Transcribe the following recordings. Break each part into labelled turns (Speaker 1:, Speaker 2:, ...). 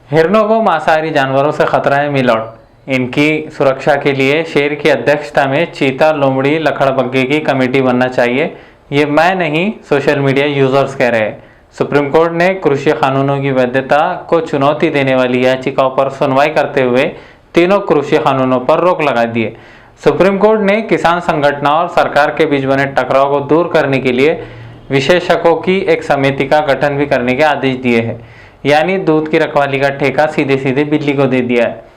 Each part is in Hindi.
Speaker 1: हिरणों को मांसाहारी जानवरों से खतरा है मिलौट। इनकी सुरक्षा के लिए शेर की अध्यक्षता में चीता, लोमड़ी, लकड़बग्घे की कमेटी बनना चाहिए। ये मैं नहीं, सोशल मीडिया यूजर्स कह रहे हैं। सुप्रीम कोर्ट ने कृषि कानूनों की वैधता को चुनौती देने वाली याचिकाओं पर सुनवाई करते हुए तीनों कृषि कानूनों पर रोक लगा दी है। सुप्रीम कोर्ट ने किसान संगठनों और सरकार के बीच बने टकराव को दूर करने के लिए विशेषज्ञों की एक समिति का गठन भी करने के आदेश दिए हैं। यानी दूध की रखवाली का ठेका सीधे सीधे बिल्ली को दे दिया है।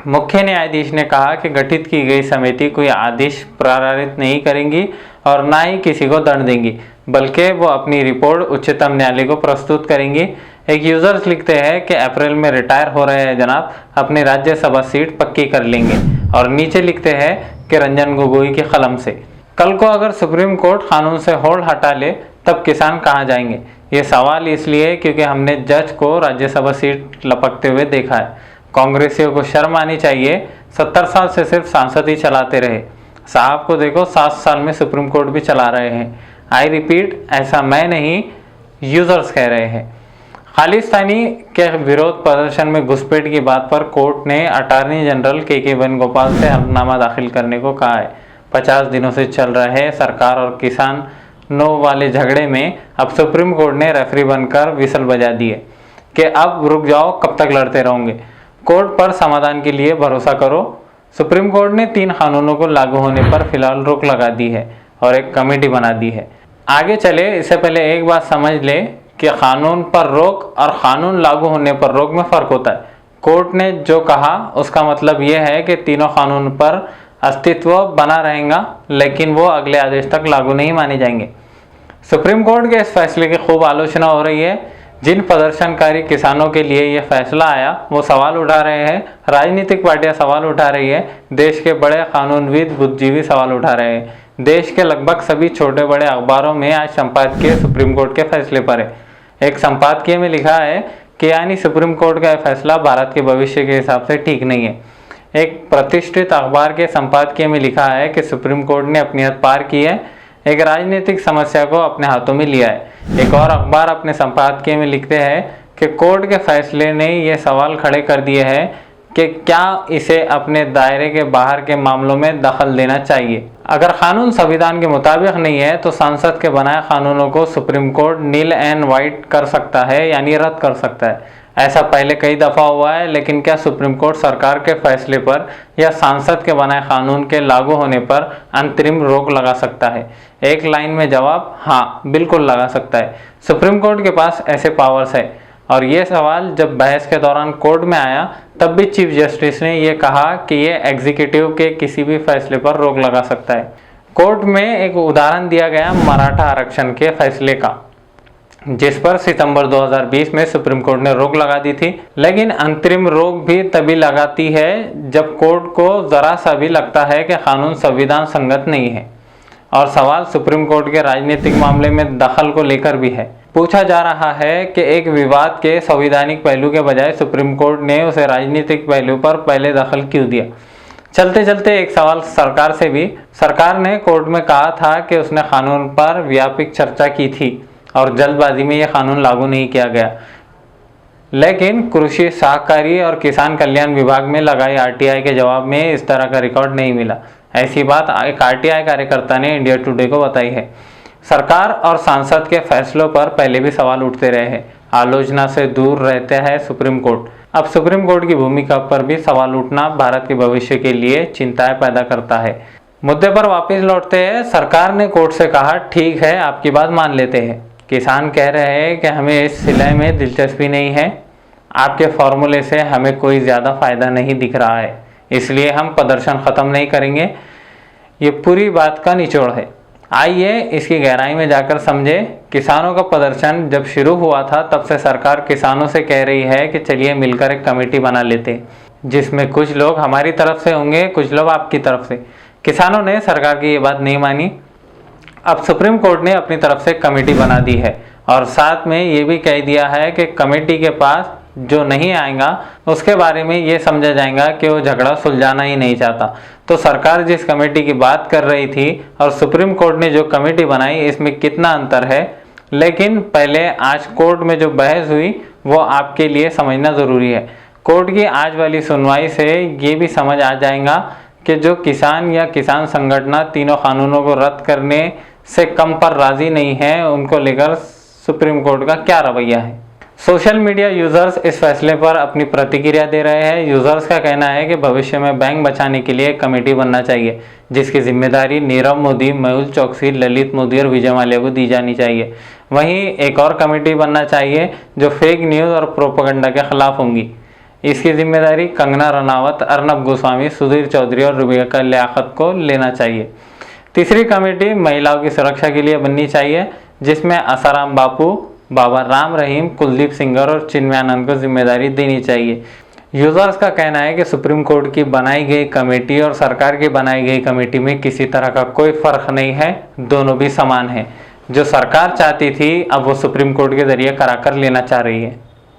Speaker 1: मुख्य न्यायाधीश ने कहा कि गठित की गई समिति कोई आदेश पारित नहीं करेंगी और ना ही किसी को दंड देंगी, बल्कि वो अपनी रिपोर्ट उच्चतम न्यायालय को प्रस्तुत करेंगी। एक यूजर्स लिखते हैं कि अप्रैल में रिटायर हो रहे हैं जनाब, अपनी राज्यसभा सीट पक्की कर लेंगे। और नीचे लिखते हैं कि रंजन गोगोई की कलम से। कल को अगर सुप्रीम कोर्ट कानून से होड़ हटा ले तब किसान कहाँ जाएंगे? ये सवाल इसलिए क्योंकि हमने जज को राज्यसभा सीट लपकते हुए देखा है। कांग्रेसियों को शर्म आनी चाहिए। 70 साल से सिर्फ सांसद ही चलाते रहे। साहब को देखो 7 साल में सुप्रीम कोर्ट भी चला रहे हैं। आई रिपीट, ऐसा मैं नहीं, यूजर्स कह रहे हैं। खालिस्तानी के विरोध प्रदर्शन में घुसपैठ की बात पर कोर्ट ने अटॉर्नी जनरल के वेणुगोपाल से हलफनामा दाखिल करने को कहा है। 50 दिनों से चल रहे सरकार और किसानों वाले झगड़े में अब सुप्रीम कोर्ट ने रेफरी बनकर विसल बजा दी है कि अब रुक जाओ, कब तक लड़ते रहोगे? कोर्ट पर समाधान के लिए भरोसा करो। सुप्रीम कोर्ट ने 3 कानूनों को लागू होने पर फिलहाल रोक लगा दी है और एक कमेटी बना दी है। आगे चले इससे पहले एक बात समझ ले कि कानून पर रोक और कानून लागू होने पर रोक में फ़र्क होता है। कोर्ट ने जो कहा उसका मतलब यह है कि तीनों कानून पर अस्तित्व बना रहेगा, लेकिन वो अगले आदेश तक लागू नहीं माने जाएंगे। सुप्रीम कोर्ट के इस फैसले की खूब आलोचना हो रही है। जिन प्रदर्शनकारी किसानों के लिए यह फैसला आया वो सवाल उठा रहे हैं, राजनीतिक पार्टियां सवाल उठा रही है, देश के बड़े कानूनविद, बुद्धिजीवी सवाल उठा रहे हैं। देश के लगभग सभी छोटे बड़े अखबारों में आज संपादकीय सुप्रीम कोर्ट के फैसले पर है। एक संपादकीय में लिखा है कि यानी सुप्रीम कोर्ट का फैसला भारत के भविष्य के हिसाब से ठीक नहीं है। एक प्रतिष्ठित अखबार के संपादकीय में लिखा है कि सुप्रीम कोर्ट ने अपनी हद पार की है, एक राजनीतिक समस्या को अपने हाथों में लिया है। एक और अखबार अपने संपादकीय में लिखते हैं कि कोर्ट के फैसले ने ये सवाल खड़े कर दिए हैं कि क्या इसे अपने दायरे के बाहर के मामलों में दखल देना चाहिए। अगर कानून संविधान के मुताबिक नहीं है तो संसद के बनाए कानूनों को supreme court null and void कर सकता है, यानी रद्द कर सकता है। ऐसा पहले कई दफ़ा हुआ है, लेकिन क्या सुप्रीम कोर्ट सरकार के फैसले पर या सांसद के बनाए कानून के लागू होने पर अंतरिम रोक लगा सकता है? एक लाइन में जवाब, हाँ बिल्कुल लगा सकता है। सुप्रीम कोर्ट के पास ऐसे पावर्स है। और ये सवाल जब बहस के दौरान कोर्ट में आया तब भी चीफ जस्टिस ने यह कहा कि ये एग्जीक्यूटिव के किसी भी फैसले पर रोक लगा सकता है। कोर्ट में एक उदाहरण दिया गया मराठा आरक्षण के फैसले का, जिस पर सितंबर 2020 में सुप्रीम कोर्ट ने रोक लगा दी थी। लेकिन अंतरिम रोक भी तभी लगाती है जब कोर्ट को जरा सा भी लगता है कि कानून संविधान संगत नहीं है। और सवाल सुप्रीम कोर्ट के राजनीतिक मामले में दखल को लेकर भी है। पूछा जा रहा है कि एक विवाद के संवैधानिक पहलू के बजाय सुप्रीम कोर्ट ने उसे राजनीतिक पहलू पर पहले दखल क्यों दिया। चलते चलते एक सवाल सरकार से भी। सरकार ने कोर्ट में कहा था कि उसने कानून पर व्यापक चर्चा की थी और जल्दबाजी में यह कानून लागू नहीं किया गया। लेकिन कृषि, सहकारी और किसान कल्याण विभाग में लगाई आरटीआई के जवाब में इस तरह का रिकॉर्ड नहीं मिला। ऐसी बात एक आरटीआई कार्यकर्ता ने इंडिया टुडे को बताई है। सरकार और सांसद के फैसलों पर पहले भी सवाल उठते रहे हैं। आलोचना से दूर रहते हैं सुप्रीम कोर्ट। अब सुप्रीम कोर्ट की भूमिका पर भी सवाल उठना भारत के भविष्य के लिए चिंताएं पैदा करता है। मुद्दे पर वापस लौटते हैं। सरकार ने कोर्ट से कहा, ठीक है आपकी बात मान लेते हैं। किसान कह रहे हैं कि हमें इस सिलाई में दिलचस्पी नहीं है, आपके फॉर्मूले से हमें कोई ज़्यादा फ़ायदा नहीं दिख रहा है, इसलिए हम प्रदर्शन ख़त्म नहीं करेंगे। ये पूरी बात का निचोड़ है। आइए इसकी गहराई में जाकर समझें। किसानों का प्रदर्शन जब शुरू हुआ था तब से सरकार किसानों से कह रही है कि चलिए मिलकर एक कमेटी बना लेते हैं, जिसमें कुछ लोग हमारी तरफ से होंगे, कुछ लोग आपकी तरफ से। किसानों ने सरकार की ये बात नहीं मानी। अब सुप्रीम कोर्ट ने अपनी तरफ से कमेटी बना दी है और साथ में ये भी कह दिया है कि कमेटी के पास जो नहीं आएगा उसके बारे में ये समझा जाएगा कि वो झगड़ा सुलझाना ही नहीं चाहता। तो सरकार जिस कमेटी की बात कर रही थी और सुप्रीम कोर्ट ने जो कमेटी बनाई, इसमें कितना अंतर है लेकिन पहले आज कोर्ट में जो बहस हुई वो आपके लिए समझना ज़रूरी है। कोर्ट की आज वाली सुनवाई से ये भी समझ आ जाएगा कि जो किसान या किसान संगठन तीनों कानूनों को रद्द करने से कम पर राज़ी नहीं है, उनको लेकर सुप्रीम कोर्ट का क्या रवैया है। सोशल मीडिया यूज़र्स इस फैसले पर अपनी प्रतिक्रिया दे रहे हैं। यूज़र्स का कहना है कि भविष्य में बैंक बचाने के लिए एक कमेटी बनना चाहिए जिसकी जिम्मेदारी नीरव मोदी, मेहुल चोकसी, ललित मोदी और विजय माल्या को दी जानी चाहिए। वहीं एक और कमेटी बनना चाहिए जो फेक न्यूज़ और प्रोपेगेंडा के खिलाफ होंगी। इसकी जिम्मेदारी कंगना रनावत, अर्नब गोस्वामी, सुधीर चौधरी और रुबिया लियाकत को लेना चाहिए। तीसरी कमेटी महिलाओं की सुरक्षा के लिए बननी चाहिए जिसमें आसाराम बापू, बाबा राम रहीम, कुलदीप सिंगर और चिन्मयानंद को जिम्मेदारी देनी चाहिए। यूज़र्स का कहना है कि सुप्रीम कोर्ट की बनाई गई कमेटी और सरकार की बनाई गई कमेटी में किसी तरह का कोई फ़र्क नहीं है, दोनों भी समान हैं। जो सरकार चाहती थी अब वो सुप्रीम कोर्ट के ज़रिए करा कर लेना चाह रही है।